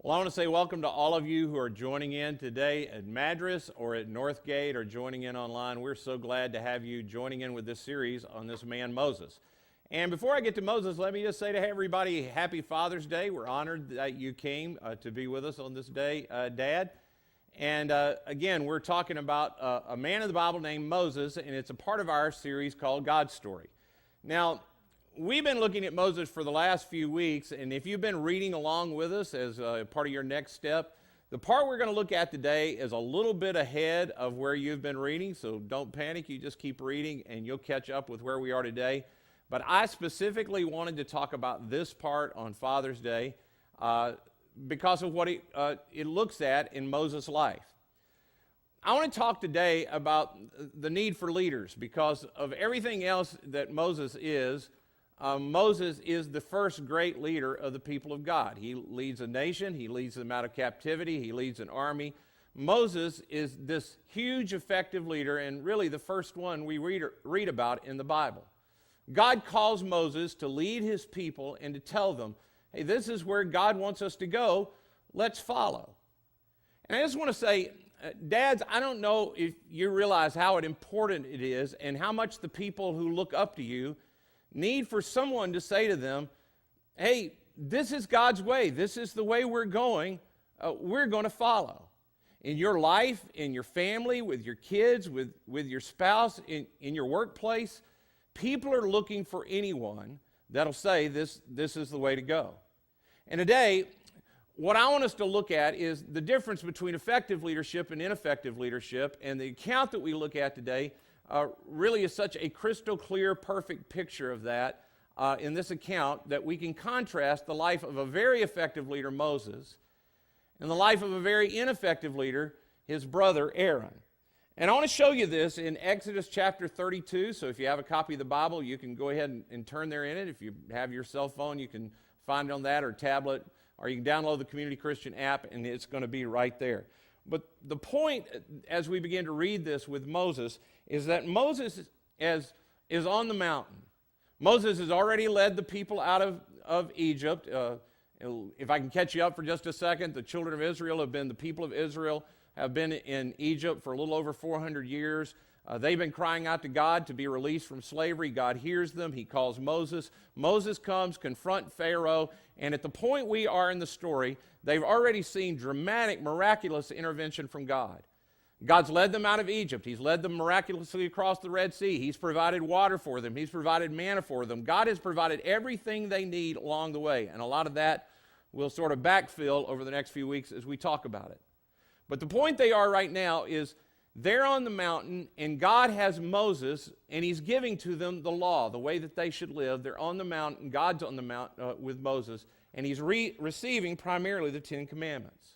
Well, I want to say welcome to all of you who are joining in today at Madras or at Northgate or joining in online. We're so glad to have you joining in with this series on this man, Moses. And before I get to Moses, let me just say to everybody, Happy Father's Day. We're honored that you came to be with us on this day, Dad. And again, we're talking about a man in the Bible named Moses, and it's a part of our series called GodStory. Now, we've been looking at Moses for the last few weeks, and if you've been reading along with us as part of your next step, the part we're going to look at today is a little bit ahead of where you've been reading, so don't panic. You just keep reading, and you'll catch up with where we are today. But I specifically wanted to talk about this part on Father's Day because of what it looks at in Moses' life. I want to talk today about the need for leaders because of everything else that Moses is. Moses is the first great leader of the people of God. He leads a nation. He leads them out of captivity. He leads an army. Moses is this huge, effective leader, and really the first one we read about in the Bible. God calls Moses to lead his people and to tell them, hey, this is where God wants us to go. Let's follow. And I just want to say, dads, I don't know if you realize how important it is and how much the people who look up to you need for someone to say to them, hey, this is God's way. This is the way we're going to follow. In your life, in your family, with your kids, with your spouse, in your workplace, people are looking for anyone that'll say this is the way to go. And today, what I want us to look at is the difference between effective leadership and ineffective leadership, and the account that we look at today really is such a crystal clear, perfect picture of that in this account that we can contrast the life of a very effective leader, Moses, and the life of a very ineffective leader, his brother, Aaron. And I want to show you this in Exodus chapter 32, so if you have a copy of the Bible, you can go ahead and turn there in it. If you have your cell phone, you can find it on that or tablet, or you can download the Community Christian app, and it's going to be right there. But the point, as we begin to read this with Moses, is that Moses is on the mountain. Moses has already led the people out of Egypt. If I can catch you up for just a second, the children of Israel have been, the people of Israel have been in Egypt for a little over 400 years. They've been crying out to God to be released from slavery. God hears them. He calls Moses. Moses comes, confront Pharaoh, and at the point we are in the story, they've already seen dramatic, miraculous intervention from God. God's led them out of Egypt. He's led them miraculously across the Red Sea. He's provided water for them. He's provided manna for them. God has provided everything they need along the way, and a lot of that will sort of backfill over the next few weeks as we talk about it. But the point they are right now is they're on the mountain, and God has Moses, and he's giving to them the law, the way that they should live. They're on the mountain. God's on the mountain with Moses, and he's receiving primarily the Ten Commandments.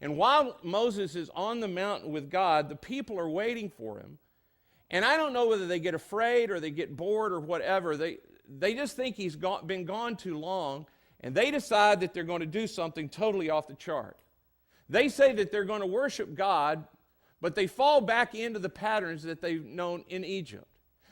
And while Moses is on the mountain with God, the people are waiting for him. And I don't know whether they get afraid or they get bored or whatever. They just think he's been gone too long, and they decide that they're going to do something totally off the chart. They say that they're going to worship God, but they fall back into the patterns that they've known in Egypt.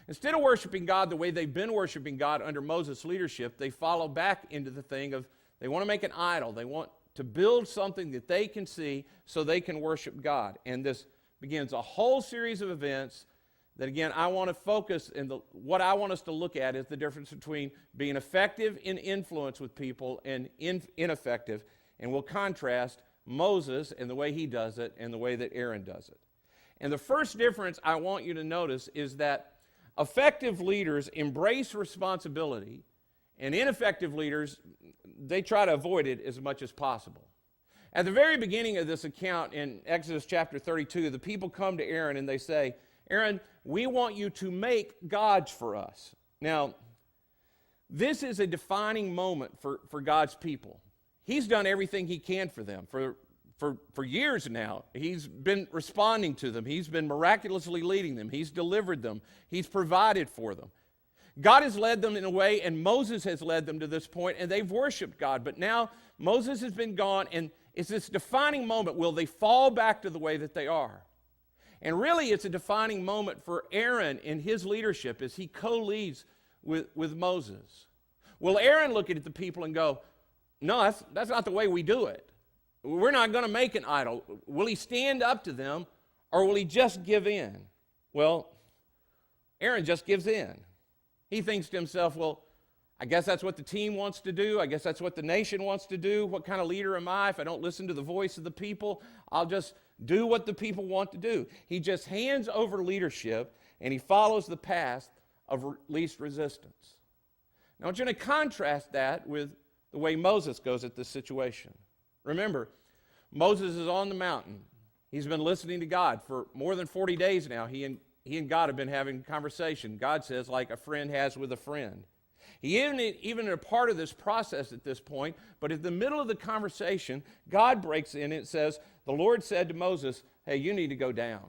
Instead of worshiping God the way they've been worshiping God under Moses' leadership, they follow back into the thing of they want to make an idol. They want to build something that they can see so they can worship God. And this begins a whole series of events that, again, I want to focus, and what I want us to look at is the difference between being effective in influence with people and ineffective, and we'll contrast Moses and the way he does it and the way that Aaron does it. And the first difference I want you to notice is that effective leaders embrace responsibility, and ineffective leaders, they try to avoid it as much as possible. At the very beginning of this account in Exodus chapter 32, the people come to Aaron and they say, Aaron, we want you to make gods for us. Now, this is a defining moment for God's people. He's done everything he can for them. For years now, he's been responding to them. He's been miraculously leading them. He's delivered them. He's provided for them. God has led them in a way, and Moses has led them to this point, and they've worshiped God. But now Moses has been gone, and it's this defining moment. Will they fall back to the way that they are? And really, it's a defining moment for Aaron in his leadership as he co-leads with Moses. Will Aaron look at the people and go, no, that's not the way we do it? We're not going to make an idol. Will he stand up to them, or will he just give in? Well, Aaron just gives in. He thinks to himself, well, I guess that's what the team wants to do. I guess that's what the nation wants to do. What kind of leader am I? If I don't listen to the voice of the people, I'll just do what the people want to do. He just hands over leadership, and he follows the path of least resistance. Now, I want you to contrast that with the way Moses goes at this situation. Remember, Moses is on the mountain. He's been listening to God for more than 40 days now. He and God have been having a conversation. God says, like a friend has with a friend. He isn't even a part of this process at this point, but in the middle of the conversation, God breaks in and it says, the Lord said to Moses, hey, you need to go down.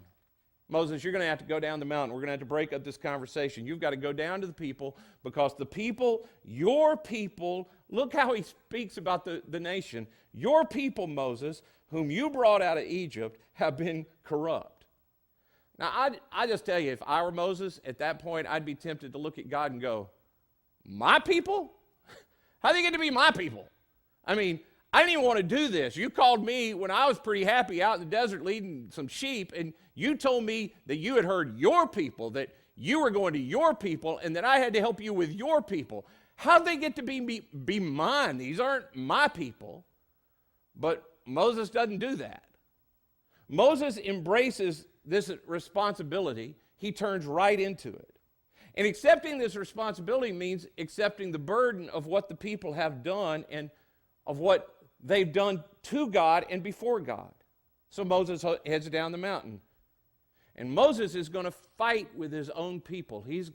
Moses, you're going to have to go down the mountain. We're going to have to break up this conversation. You've got to go down to the people, because the people, your people, look how he speaks about the nation. Your people, Moses, whom you brought out of Egypt, have been corrupt. Now, I just tell you, if I were Moses, at that point, I'd be tempted to look at God and go, my people? How do they get to be my people? I mean, I didn't even want to do this. You called me when I was pretty happy out in the desert leading some sheep, and you told me that you had heard your people, that you were going to your people, and that I had to help you with your people. How do they get to be mine? These aren't my people. But Moses doesn't do that. Moses embraces this responsibility. He turns right into it. And accepting this responsibility means accepting the burden of what the people have done and of what they've done to God and before God. So Moses heads down the mountain. And Moses is going to fight with his own people. He's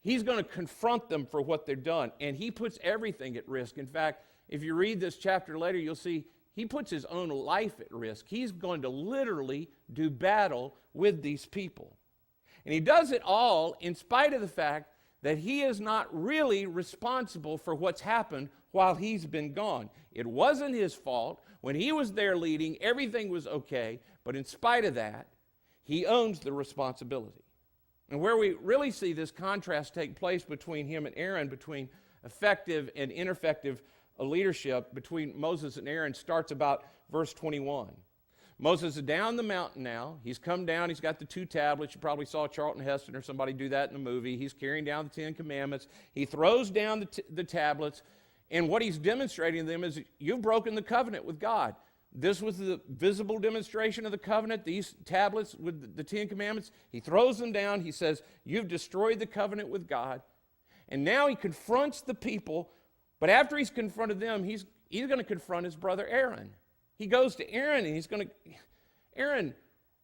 going to confront them for what they've done. And he puts everything at risk. In fact, if you read this chapter later, you'll see he puts his own life at risk. He's going to literally do battle with these people. And he does it all in spite of the fact that he is not really responsible for what's happened while he's been gone. It wasn't his fault. When he was there leading, everything was okay. But in spite of that, he owns the responsibility. And where we really see this contrast take place between him and Aaron, between effective and ineffective leadership between Moses and Aaron, starts about verse 21. Moses is down the mountain now. He's come down. He's got the 2 tablets. You probably saw Charlton Heston or somebody do that in the movie. He's carrying down the 10 Commandments. He throws down the tablets, and what he's demonstrating to them is, you've broken the covenant with God. This was the visible demonstration of the covenant, these tablets with the 10 Commandments. He throws them down. He says, you've destroyed the covenant with God. And now he confronts the people, but after he's confronted them, he's going to confront his brother Aaron. He goes to Aaron and he's going to, Aaron,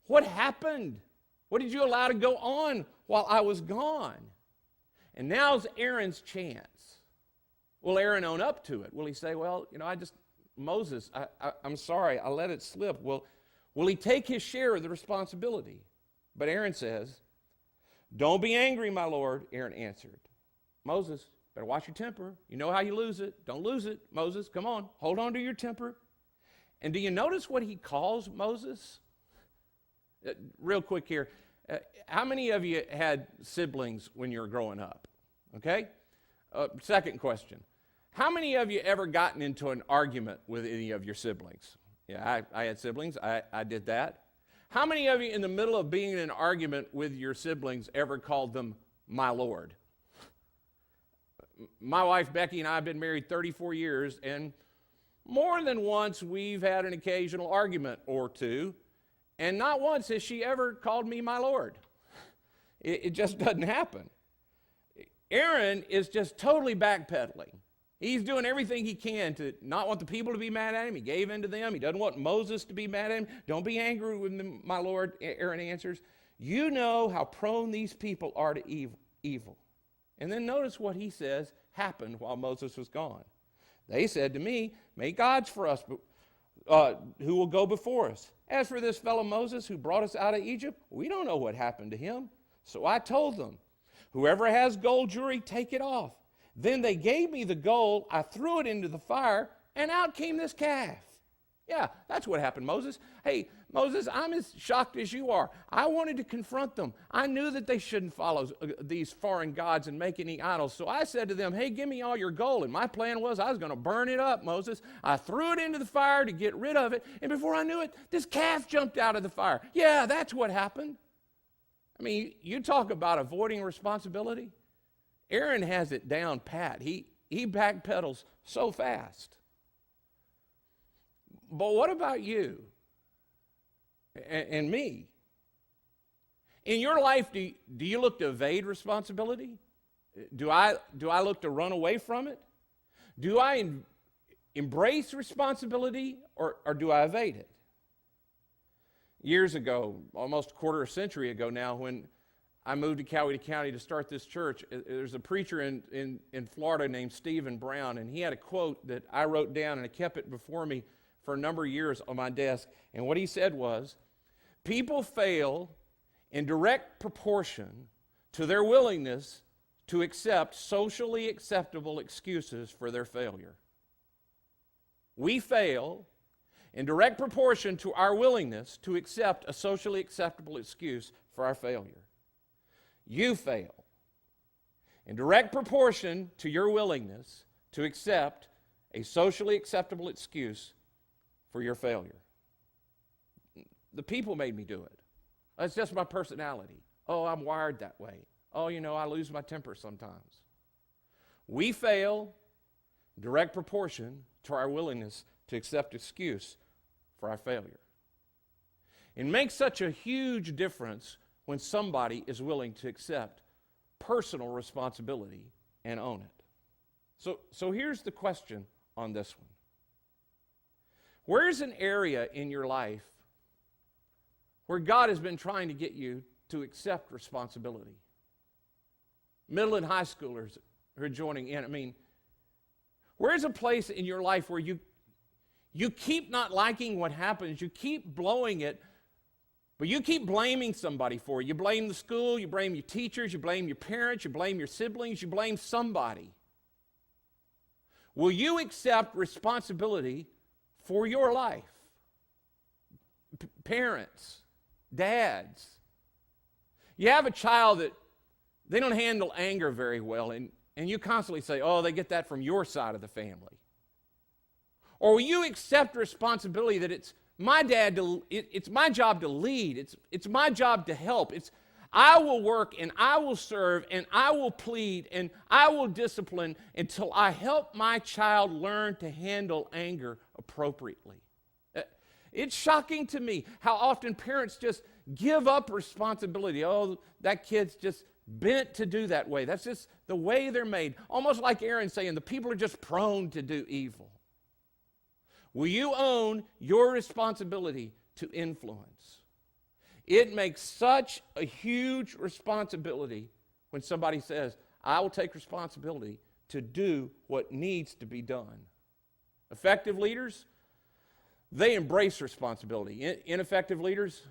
what happened? What did you allow to go on while I was gone? And now's Aaron's chance. Will Aaron own up to it? Will he say, well, Moses, I'm sorry, I let it slip. Will he take his share of the responsibility? But Aaron says, don't be angry, my Lord, Aaron answered. Moses, better watch your temper. You know how you lose it. Don't lose it, Moses. Come on, hold on to your temper. And do you notice what he calls Moses? Real quick here. How many of you had siblings when you were growing up? Okay? Second question. How many of you ever gotten into an argument with any of your siblings? Yeah, I had siblings. I did that. How many of you in the middle of being in an argument with your siblings ever called them my Lord? My wife Becky and I have been married 34 years, and more than once we've had an occasional argument or two, and not once has she ever called me my Lord. It just doesn't happen. Aaron is just totally backpedaling. He's doing everything he can to not want the people to be mad at him. He gave in to them. He doesn't want Moses to be mad at him. Don't be angry with me, my Lord, Aaron answers. You know how prone these people are to evil. And then notice what he says happened while Moses was gone. They said to me, make gods for us who will go before us. As for this fellow Moses who brought us out of Egypt, we don't know what happened to him. So I told them, whoever has gold jewelry, take it off. Then they gave me the gold. I threw it into the fire, and out came this calf. Yeah, that's what happened, Moses. Hey, Moses, I'm as shocked as you are. I wanted to confront them. I knew that they shouldn't follow these foreign gods and make any idols. So I said to them, hey, give me all your gold. And my plan was I was going to burn it up, Moses. I threw it into the fire to get rid of it. And before I knew it, this calf jumped out of the fire. Yeah, that's what happened. I mean, you talk about avoiding responsibility. Aaron has it down pat. He backpedals so fast. But what about you and me? In your life, do you look to evade responsibility? Do I look to run away from it? Do I embrace responsibility or do I evade it? Years ago, almost a quarter century ago now, when I moved to Coweta County to start this church, there's a preacher in Florida named Stephen Brown, and he had a quote that I wrote down, and I kept it before me for a number of years on my desk. And what he said was, people fail in direct proportion to their willingness to accept socially acceptable excuses for their failure. We fail in direct proportion to our willingness to accept a socially acceptable excuse for our failure. You fail in direct proportion to your willingness to accept a socially acceptable excuse for your failure. The people made me do it. That's just my personality. Oh, I'm wired that way. Oh, I lose my temper sometimes. We fail in direct proportion to our willingness to accept excuse for our failure. It makes such a huge difference when somebody is willing to accept personal responsibility and own it. So here's the question on this one. Where's an area in your life where God has been trying to get you to accept responsibility? Middle and high schoolers who are joining in, I mean, where's a place in your life where you keep not liking what happens, you keep blowing it, but you keep blaming somebody for it? You blame the school, you blame your teachers, you blame your parents, you blame your siblings, you blame somebody. Will you accept responsibility for your life? Parents, dads, you have a child that they don't handle anger very well, and you constantly say, oh, they get that from your side of the family. Or will you accept responsibility that it's my job to lead, it's my job to help, I will work and I will serve and I will plead and I will discipline until I help my child learn to handle anger appropriately. It's shocking to me how often parents just give up responsibility. Oh, that kid's just bent to do that way. That's just the way they're made. Almost like Aaron saying, the people are just prone to do evil. Will you own your responsibility to influence? It makes such a huge responsibility when somebody says, I will take responsibility to do what needs to be done. Effective leaders, they embrace responsibility. Ineffective leaders,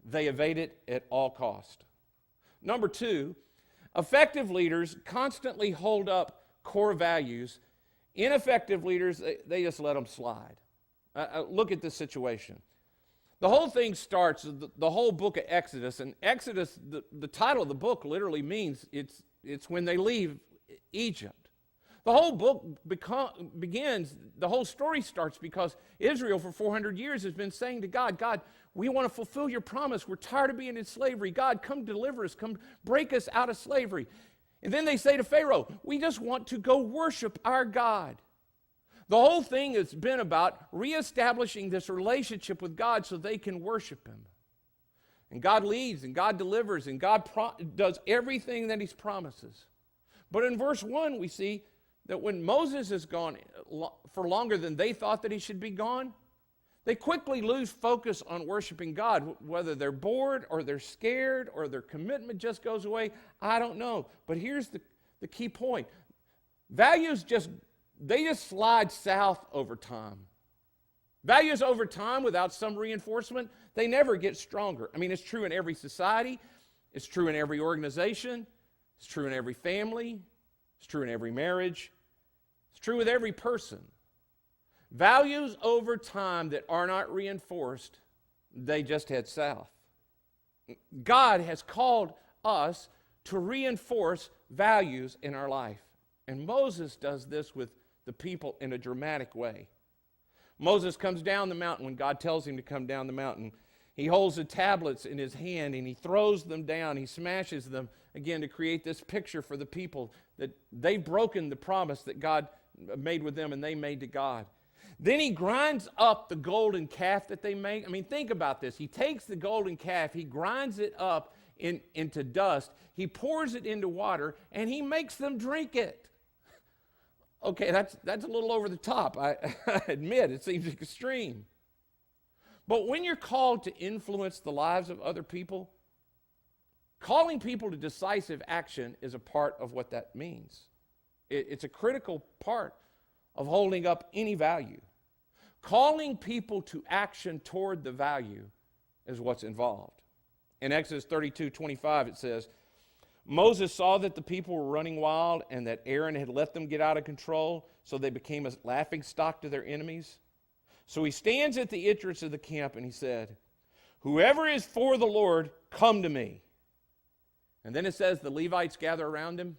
they evade it at all cost. Number two, effective leaders constantly hold up core values. Ineffective leaders, they just let them slide. Look at this situation. The whole thing starts, the whole book of Exodus, and Exodus, the title of the book literally means it's when they leave Egypt. The whole book begins, the whole story starts because Israel for 400 years has been saying to God, God, we want to fulfill your promise. We're tired of being in slavery. God, come deliver us. Come break us out of slavery. And then they say to Pharaoh, we just want to go worship our God. The whole thing has been about reestablishing this relationship with God so they can worship him. And God leads and God delivers and God does everything that he promises. But in verse 1 we see that when Moses is gone for longer than they thought that he should be gone, they quickly lose focus on worshiping God. Whether they're bored or they're scared or their commitment just goes away, I don't know. But here's the key point. Values just slide south over time. Values over time without some reinforcement, they never get stronger. I mean, it's true in every society. It's true in every organization. It's true in every family. It's true in every marriage. It's true with every person. Values over time that are not reinforced, they just head south. God has called us to reinforce values in our life. And Moses does this with the people in a dramatic way. Moses comes down the mountain when God tells him to come down the mountain. He holds the tablets in his hand and he throws them down. He smashes them again to create this picture for the people that they've broken the promise that God made with them and they made to God. Then he grinds up the golden calf that they make. I mean, think about this. He takes the golden calf, he grinds it up into dust, he pours it into water, and he makes them drink it. Okay, that's a little over the top. I admit, it seems extreme. But when you're called to influence the lives of other people, calling people to decisive action is a part of what that means. It's a critical part of holding up any value. Calling people to action toward the value is what's involved. In Exodus 32:25 it says, Moses saw that the people were running wild and that Aaron had let them get out of control, so they became a laughingstock to their enemies. So he stands at the entrance of the camp and he said, whoever is for the Lord, come to me. And then it says the Levites gather around him.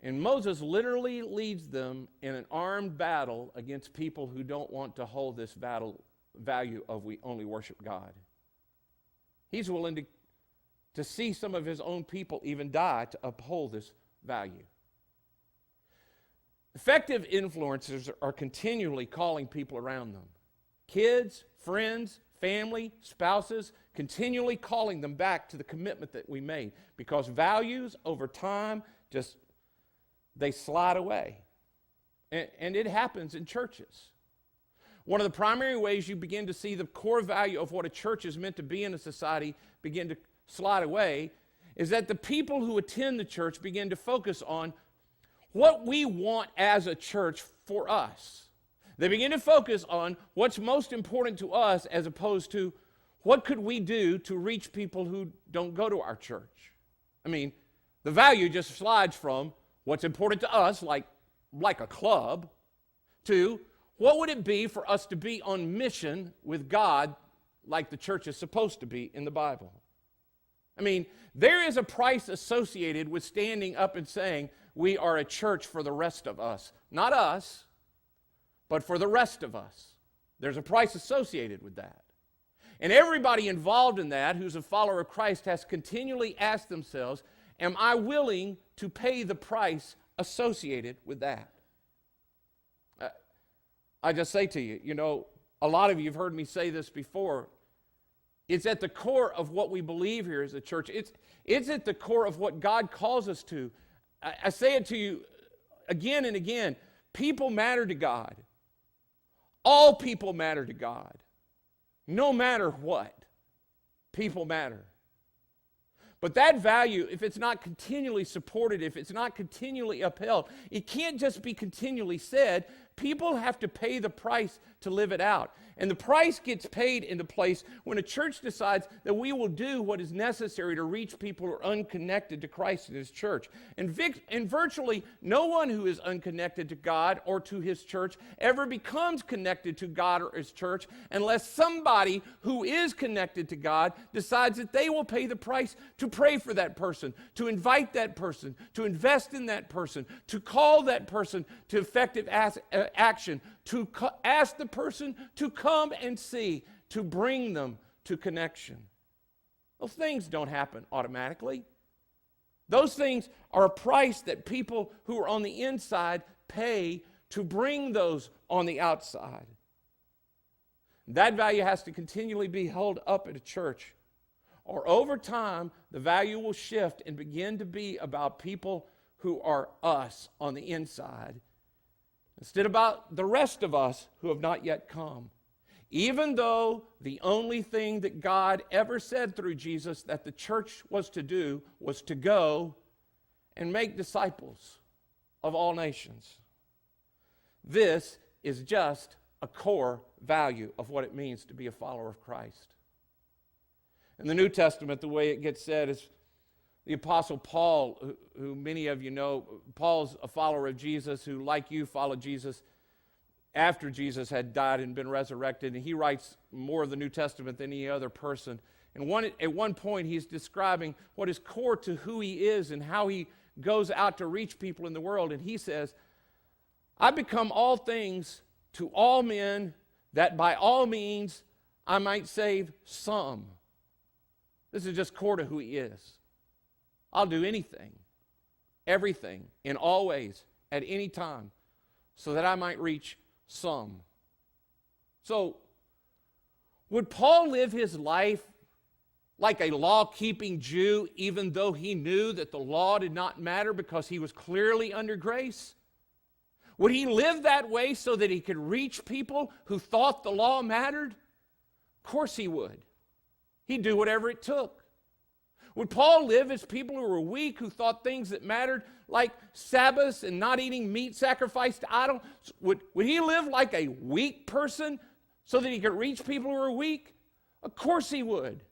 And Moses literally leads them in an armed battle against people who don't want to hold this value of we only worship God. He's willing to see some of his own people even die to uphold this value. Effective influencers are continually calling people around them. Kids, friends, family, spouses, continually calling them back to the commitment that we made, because values over time they slide away. And it happens in churches. One of the primary ways you begin to see the core value of what a church is meant to be in a society begin to slide away is that the people who attend the church begin to focus on what we want as a church for us. They begin to focus on what's most important to us as opposed to what could we do to reach people who don't go to our church. I mean, the value just slides from what's important to us, like a club, to what would it be for us to be on mission with God like the church is supposed to be in the Bible. I mean, there is a price associated with standing up and saying we are a church for the rest of us. Not us, but for the rest of us. There's a price associated with that. And everybody involved in that who's a follower of Christ has continually asked themselves, am I willing to pay the price associated with that? I just say to you, a lot of you have heard me say this before. It's at the core of what we believe here as a church. It's at the core of what God calls us to. I say it to you again and again. People matter to God. All people matter to God. No matter what, people matter. But that value, if it's not continually supported, if it's not continually upheld, it can't just be continually said. People have to pay the price to live it out. And the price gets paid into place when a church decides that we will do what is necessary to reach people who are unconnected to Christ and His church. And virtually no one who is unconnected to God or to His church ever becomes connected to God or His church unless somebody who is connected to God decides that they will pay the price to pray for that person, to invite that person, to invest in that person, to call that person to effective action, to ask the person to come and see, to bring them to connection. Those things don't happen automatically. Those things are a price that people who are on the inside pay to bring those on the outside. That value has to continually be held up at a church, or over time, the value will shift and begin to be about people who are us on the inside, instead about the rest of us who have not yet come. Even though the only thing that God ever said through Jesus that the church was to do was to go and make disciples of all nations. This is just a core value of what it means to be a follower of Christ. In the New Testament, the way it gets said is the Apostle Paul, who many of you know, Paul's a follower of Jesus, who, like you, followed Jesus. after Jesus had died and been resurrected, and he writes more of the New Testament than any other person. And at one point, he's describing what is core to who he is and how he goes out to reach people in the world. And he says, I become all things to all men, that by all means I might save some. This is just core to who he is. I'll do anything, everything, in all ways, at any time, so that I might reach some. So, would Paul live his life like a law-keeping Jew, even though he knew that the law did not matter because he was clearly under grace? Would he live that way so that he could reach people who thought the law mattered? Of course he would. He'd do whatever it took. Would Paul live as people who were weak, who thought things that mattered, like Sabbaths and not eating meat sacrificed to idols? Would he live like a weak person so that he could reach people who were weak? Of course he would.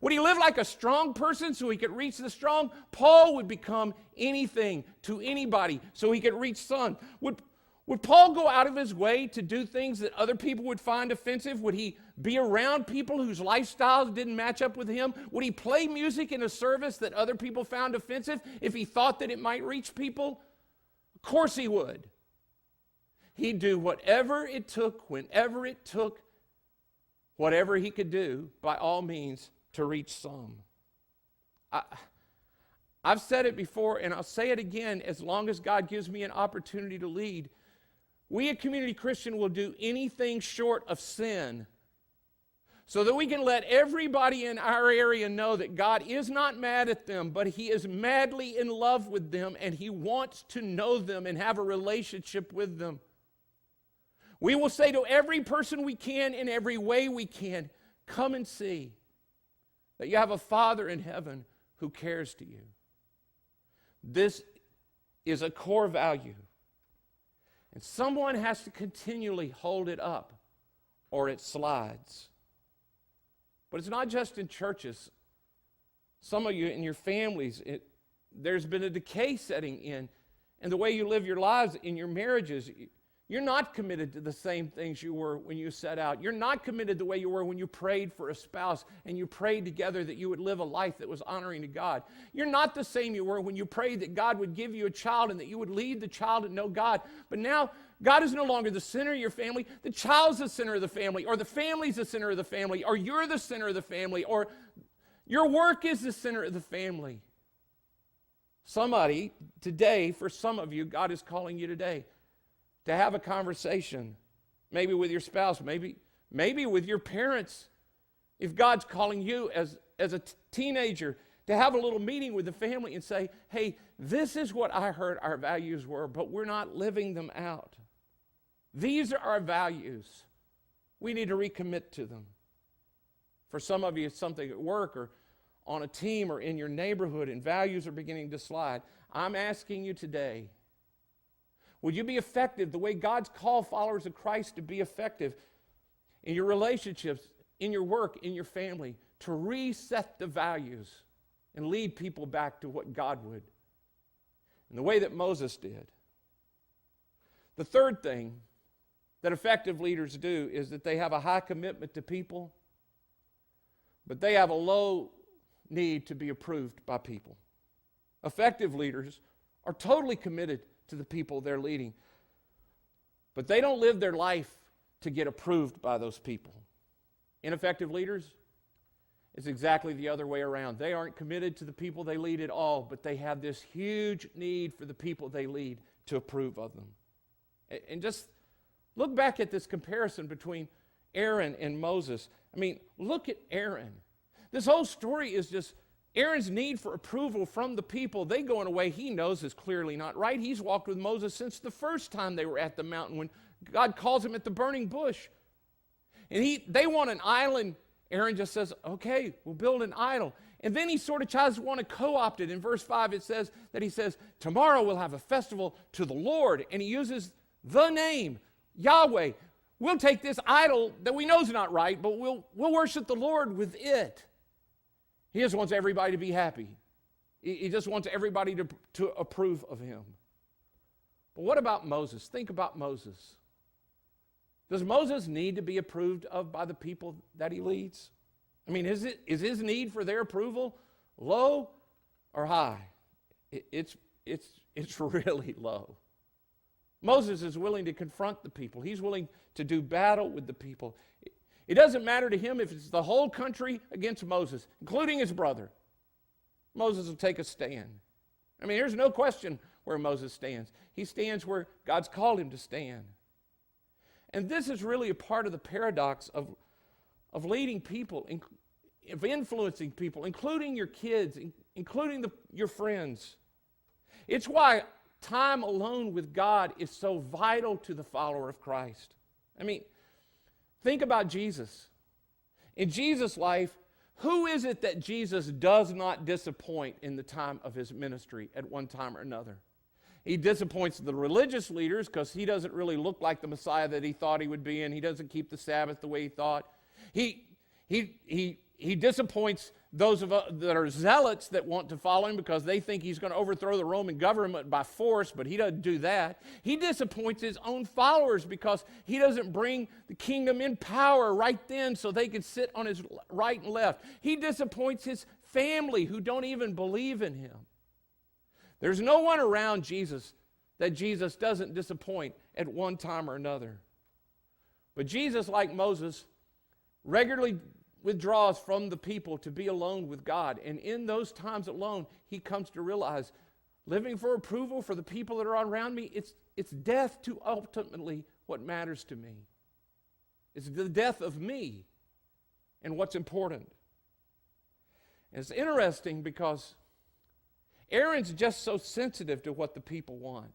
Would he live like a strong person so he could reach the strong? Paul would become anything to anybody so he could reach some. Would Paul go out of his way to do things that other people would find offensive? Would he be around people whose lifestyles didn't match up with him? Would he play music in a service that other people found offensive if he thought that it might reach people? Of course he would. He'd do whatever it took, whenever it took, whatever he could do, by all means, to reach some. I've said it before, and I'll say it again as long as God gives me an opportunity to lead. We at Community Christian will do anything short of sin so that we can let everybody in our area know that God is not mad at them, but he is madly in love with them, and he wants to know them and have a relationship with them. We will say to every person we can in every way we can, come and see that you have a Father in heaven who cares to you. This is a core value. And someone has to continually hold it up or it slides. But it's not just in churches. Some of you in your families, there's been a decay setting in the way you live your lives, in your marriages. You're not committed to the same things you were when you set out. You're not committed the way you were when you prayed for a spouse and you prayed together that you would live a life that was honoring to God. You're not the same you were when you prayed that God would give you a child and that you would lead the child to know God. But now, God is no longer the center of your family. The child's the center of the family, or the family's the center of the family, or you're the center of the family, or your work is the center of the family. Somebody today, for some of you, God is calling you today to have a conversation, maybe with your spouse, maybe with your parents. If God's calling you as a teenager to have a little meeting with the family and say, hey, this is what I heard our values were, but we're not living them out. These are our values. We need to recommit to them. For some of you, it's something at work or on a team or in your neighborhood, and values are beginning to slide. I'm asking you today, would you be effective the way God's called followers of Christ to be effective in your relationships, in your work, in your family, to reset the values and lead people back to what God would, in the way that Moses did? The third thing that effective leaders do is that they have a high commitment to people, but they have a low need to be approved by people. Effective leaders are totally committed to the people they're leading, but they don't live their life to get approved by those people. Ineffective leaders, it's exactly the other way around. They aren't committed to the people they lead at all, but they have this huge need for the people they lead to approve of them. And just look back at this comparison between Aaron and Moses. I mean, look at Aaron. This whole story is just Aaron's need for approval from the people. They go in a way he knows is clearly not right. He's walked with Moses since the first time they were at the mountain when God calls him at the burning bush. And they want an island. Aaron just says, okay, we'll build an idol. And then he sort of tries to want to co-opt it. In verse 5 it says that he says, tomorrow we'll have a festival to the Lord. And he uses the name, Yahweh. We'll take this idol that we know is not right, but we'll worship the Lord with it. He just wants everybody to be happy. He just wants everybody to approve of him. But what about Moses? Think about Moses. Does Moses need to be approved of by the people that he leads? I mean, is his need for their approval low or high? It's really low. Moses is willing to confront the people. He's willing to do battle with the people. It doesn't matter to him if it's the whole country against Moses, including his brother. Moses will take a stand. I mean, there's no question where Moses stands. He stands where God's called him to stand. And this is really a part of the paradox of leading people, of influencing people, including your kids, including your friends. It's why time alone with God is so vital to the follower of Christ. I mean, think about Jesus. In Jesus' life, who is it that Jesus does not disappoint in the time of his ministry at one time or another? He disappoints the religious leaders because he doesn't really look like the Messiah that he thought he would be, and he doesn't keep the Sabbath the way he thought. He disappoints those that are zealots that want to follow him because they think he's going to overthrow the Roman government by force, but he doesn't do that. He disappoints his own followers because he doesn't bring the kingdom in power right then so they can sit on his right and left. He disappoints his family who don't even believe in him. There's no one around Jesus that Jesus doesn't disappoint at one time or another. But Jesus, like Moses, regularly withdraws from the people to be alone with God. And in those times alone, he comes to realize living for approval for the people that are around me, it's death to ultimately what matters to me. It's the death of me and what's important. And it's interesting because Aaron's just so sensitive to what the people want.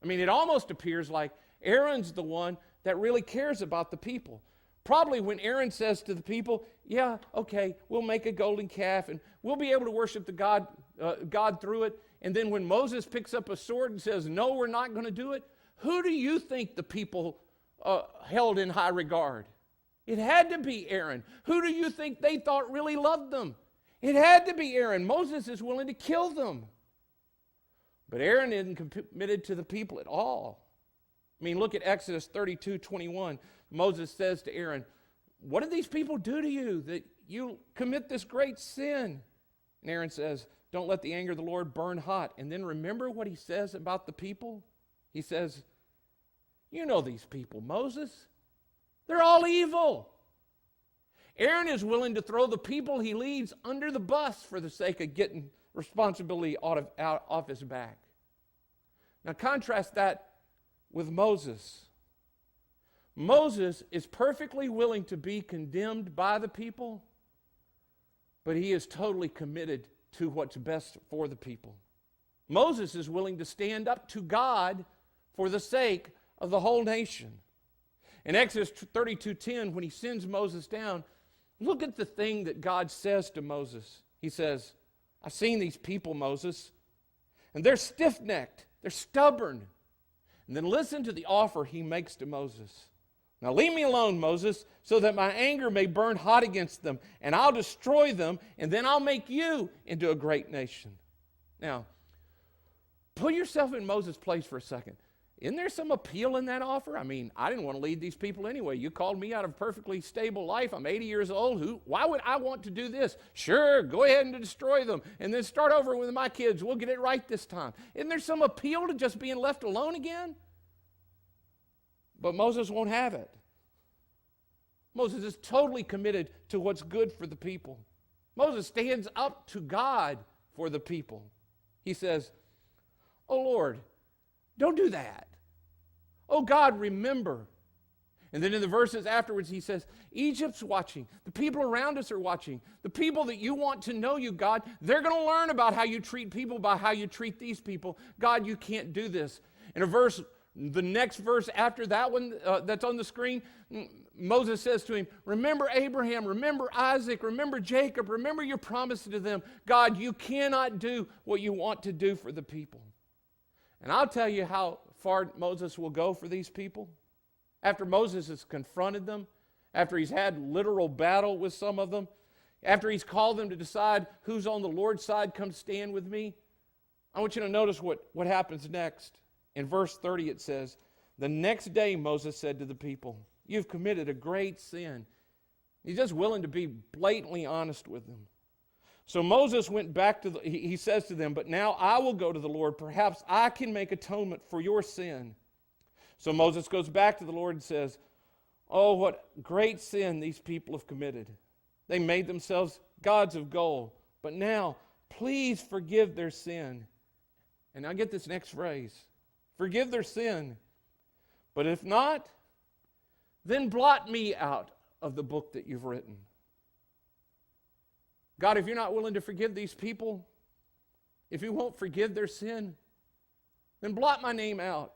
I mean, it almost appears like Aaron's the one that really cares about the people. Probably when Aaron says to the people, yeah, okay, we'll make a golden calf and we'll be able to worship the God through it. And then when Moses picks up a sword and says, no, we're not going to do it, who do you think the people held in high regard? It had to be Aaron. Who do you think they thought really loved them? It had to be Aaron. Moses is willing to kill them. But Aaron isn't committed to the people at all. I mean, look at Exodus 32:21. Moses says to Aaron, what did these people do to you that you commit this great sin? And Aaron says, don't let the anger of the Lord burn hot. And then remember what he says about the people? He says, you know these people, Moses. They're all evil. Aaron is willing to throw the people he leads under the bus for the sake of getting responsibility off his back. Now contrast that with Moses. Moses is perfectly willing to be condemned by the people, but he is totally committed to what's best for the people. Moses is willing to stand up to God for the sake of the whole nation. In Exodus 32:10, when he sends Moses down, look at the thing that God says to Moses. He says, I've seen these people, Moses, and they're stiff-necked, they're stubborn. And then listen to the offer he makes to Moses. Now leave me alone, Moses, so that my anger may burn hot against them, and I'll destroy them, and then I'll make you into a great nation. Now, put yourself in Moses' place for a second. Isn't there some appeal in that offer? I mean, I didn't want to lead these people anyway. You called me out of a perfectly stable life. I'm 80 years old. Why would I want to do this? Sure, go ahead and destroy them, and then start over with my kids. We'll get it right this time. Isn't there some appeal to just being left alone again? But Moses won't have it. Moses is totally committed to what's good for the people. Moses stands up to God for the people. He says, oh Lord, don't do that. Oh God, remember. And then in the verses afterwards he says, Egypt's watching. The people around us are watching. The people that you want to know you, God, they're going to learn about how you treat people by how you treat these people. God, you can't do this. In a verse, the next verse after that one that's on the screen, Moses says to him, remember Abraham, remember Isaac, remember Jacob, remember your promise to them. God, you cannot do what you want to do for the people. And I'll tell you how far Moses will go for these people. After Moses has confronted them, after he's had literal battle with some of them, after he's called them to decide who's on the Lord's side, come stand with me, I want you to notice what happens next. In verse 30 it says, The next day Moses said to the people, "You've committed a great sin." He's just willing to be blatantly honest with them. So Moses went back to he says to them, "But now I will go to the Lord. Perhaps I can make atonement for your sin." So Moses goes back to the Lord and says, "Oh, what great sin these people have committed. They made themselves gods of gold. But now, please forgive their sin." And now get this next phrase. Forgive their sin. But if not, then blot me out of the book that you've written. God, if you're not willing to forgive these people, if you won't forgive their sin, then blot my name out.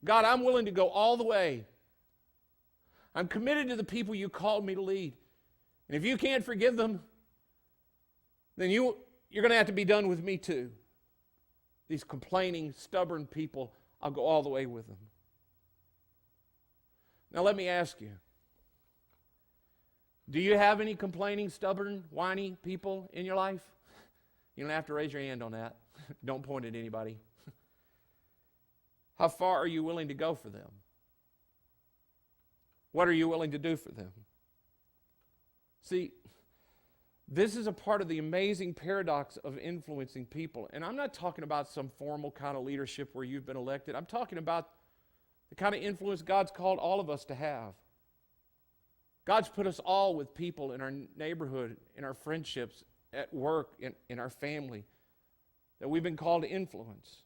God, I'm willing to go all the way. I'm committed to the people you called me to lead. And if you can't forgive them, then you're going to have to be done with me too. These complaining, stubborn people, I'll go all the way with them. Now let me ask you, do you have any complaining, stubborn, whiny people in your life? You don't have to raise your hand on that. Don't point at anybody. How far are you willing to go for them? What are you willing to do for them? See, this is a part of the amazing paradox of influencing people. And I'm not talking about some formal kind of leadership where you've been elected. I'm talking about the kind of influence God's called all of us to have. God's put us all with people in our neighborhood, in our friendships, at work, in our family, that we've been called to influence.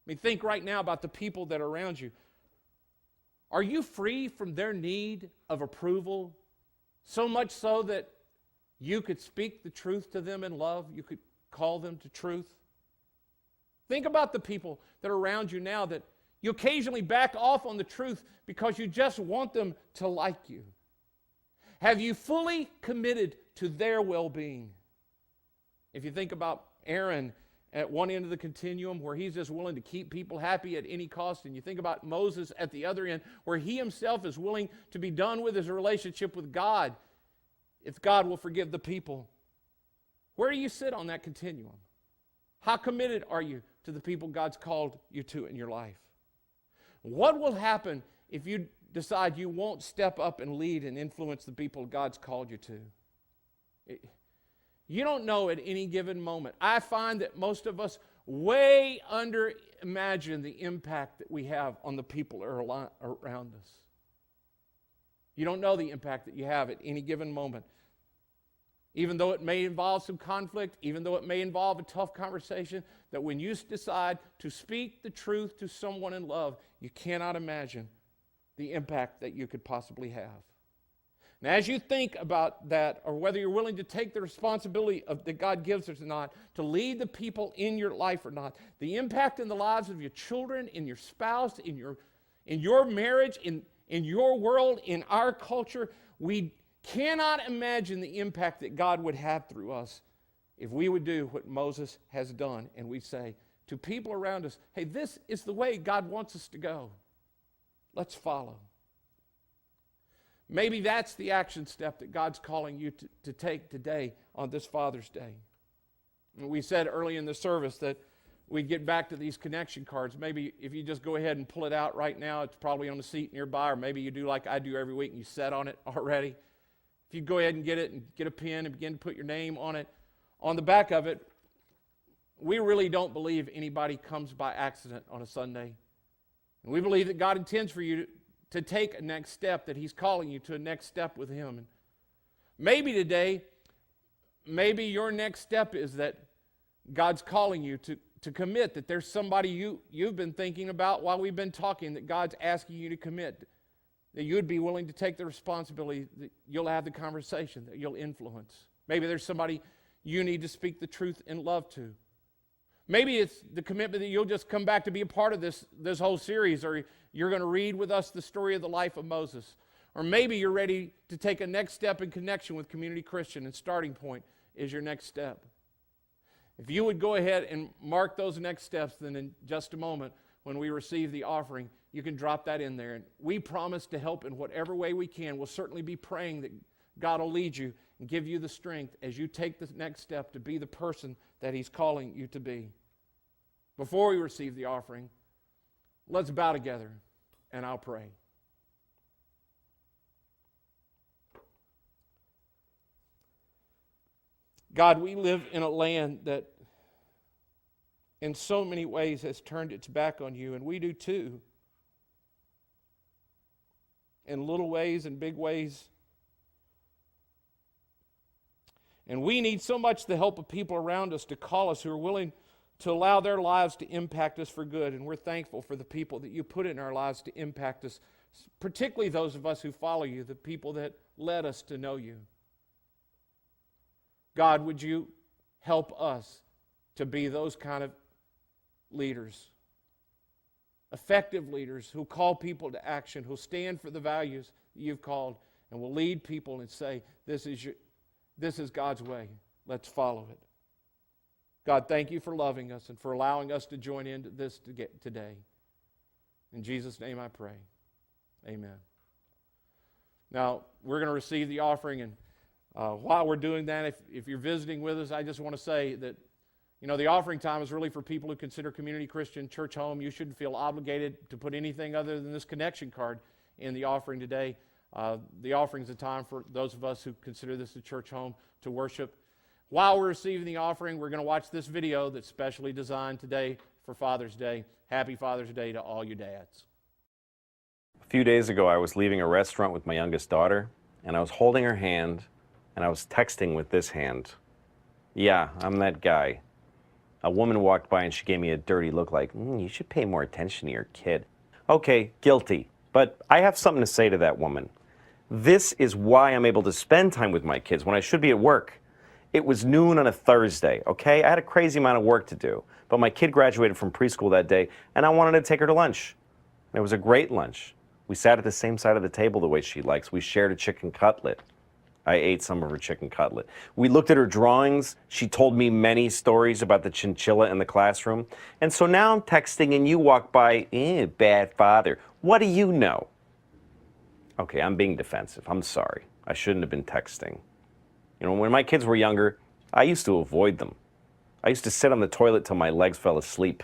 I mean, think right now about the people that are around you. Are you free from their need of approval, so much so that you could speak the truth to them in love? You could call them to truth? Think about the people that are around you now that you occasionally back off on the truth because you just want them to like you. Have you fully committed to their well-being? If you think about Aaron at one end of the continuum where he's just willing to keep people happy at any cost, and you think about Moses at the other end where he himself is willing to be done with his relationship with God if God will forgive the people. Where do you sit on that continuum? How committed are you to the people God's called you to in your life? What will happen if you decide you won't step up and lead and influence the people God's called you to? You don't know at any given moment. I find that most of us way under imagine the impact that we have on the people that are around us. You don't know the impact that you have at any given moment. Even though it may involve some conflict, even though it may involve a tough conversation, that when you decide to speak the truth to someone in love, you cannot imagine the impact that you could possibly have. Now, as you think about that, or whether you're willing to take the responsibility that God gives us or not, to lead the people in your life or not, the impact in the lives of your children, in your spouse, in your marriage, in your world, in our culture, we cannot imagine the impact that God would have through us if we would do what Moses has done, and we say to people around us, hey, this is the way God wants us to go. Let's follow. Maybe that's the action step that God's calling you to take today on this Father's Day. And we said early in the service that we'd get back to these connection cards. Maybe if you just go ahead and pull it out right now, it's probably on the seat nearby, or maybe you do like I do every week and you set on it already. If you go ahead and get it and get a pen and begin to put your name on it, on the back of it, we really don't believe anybody comes by accident on a Sunday. And we believe that God intends for you to take a next step, that He's calling you to a next step with Him. And maybe today, maybe your next step is that God's calling you to commit, that there's somebody you've been thinking about while we've been talking, that God's asking you to commit, that you'd be willing to take the responsibility, that you'll have the conversation, that you'll influence. Maybe there's somebody you need to speak the truth in love to. Maybe it's the commitment that you'll just come back to be a part of this whole series, or you're going to read with us the story of the life of Moses. Or maybe you're ready to take a next step in connection with Community Christian, and Starting Point is your next step. If you would go ahead and mark those next steps, then in just a moment when we receive the offering, you can drop that in there. And we promise to help in whatever way we can. We'll certainly be praying that God will lead you and give you the strength as you take the next step to be the person that He's calling you to be. Before we receive the offering, Let's bow together, and I'll pray. God, we live in a land that in so many ways has turned its back on you, and we do too. In little ways and big ways. And we need so much the help of people around us to call us who are willing to allow their lives to impact us for good. And we're thankful for the people that you put in our lives to impact us, particularly those of us who follow you, the people that led us to know you. God, would you help us to be those kind of leaders, effective leaders who call people to action, who stand for the values that you've called, and will lead people and say, this is God's way. Let's follow it. God, thank you for loving us and for allowing us to join into this today. In Jesus' name I pray. Amen. Now, we're going to receive the offering, and while we're doing that, if you're visiting with us, I just want to say that, the offering time is really for people who consider Community Christian Church home. You shouldn't feel obligated to put anything other than this connection card in the offering today. The offering is a time for those of us who consider this a church home to worship. While we're receiving the offering, we're going to watch this video that's specially designed today for Father's Day. Happy Father's Day to all you dads. A few days ago, I was leaving a restaurant with my youngest daughter, and I was holding her hand, and I was texting with this hand. Yeah, I'm that guy. A woman walked by and she gave me a dirty look like, you should pay more attention to your kid. Okay, guilty. But I have something to say to that woman. This is why I'm able to spend time with my kids when I should be at work. It was noon on a Thursday, okay? I had a crazy amount of work to do, but my kid graduated from preschool that day, and I wanted to take her to lunch. And it was a great lunch. We sat at the same side of the table the way she likes. We shared a chicken cutlet. I ate some of her chicken cutlet. We looked at her drawings. She told me many stories about the chinchilla in the classroom. And so now I'm texting and you walk by, bad father. What do you know? Okay, I'm being defensive. I'm sorry. I shouldn't have been texting. When my kids were younger, I used to avoid them. I used to sit on the toilet till my legs fell asleep.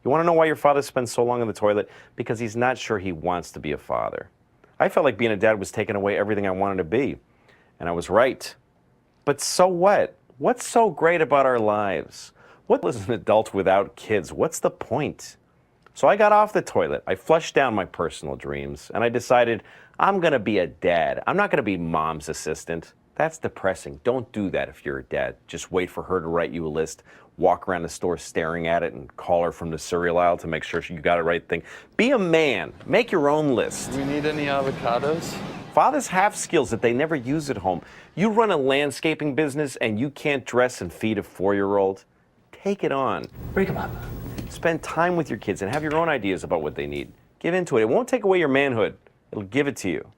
You want to know why your father spends so long on the toilet? Because he's not sure he wants to be a father. I felt like being a dad was taking away everything I wanted to be. And I was right. But so what? What's so great about our lives? What is an adult without kids? What's the point? So I got off the toilet. I flushed down my personal dreams. And I decided I'm going to be a dad. I'm not going to be mom's assistant. That's depressing. Don't do that if you're a dad. Just wait for her to write you a list. Walk around the store staring at it and call her from the cereal aisle to make sure you got the right thing. Be a man. Make your own list. Do we need any avocados? Fathers have skills that they never use at home. You run a landscaping business and you can't dress and feed a 4-year-old? Take it on. Break them up. Spend time with your kids and have your own ideas about what they need. Give into it. It won't take away your manhood. It'll give it to you.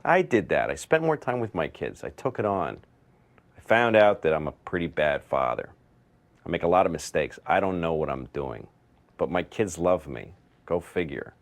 I did that. I spent more time with my kids. I took it on. I found out that I'm a pretty bad father. I make a lot of mistakes. I don't know what I'm doing. But my kids love me. Go figure.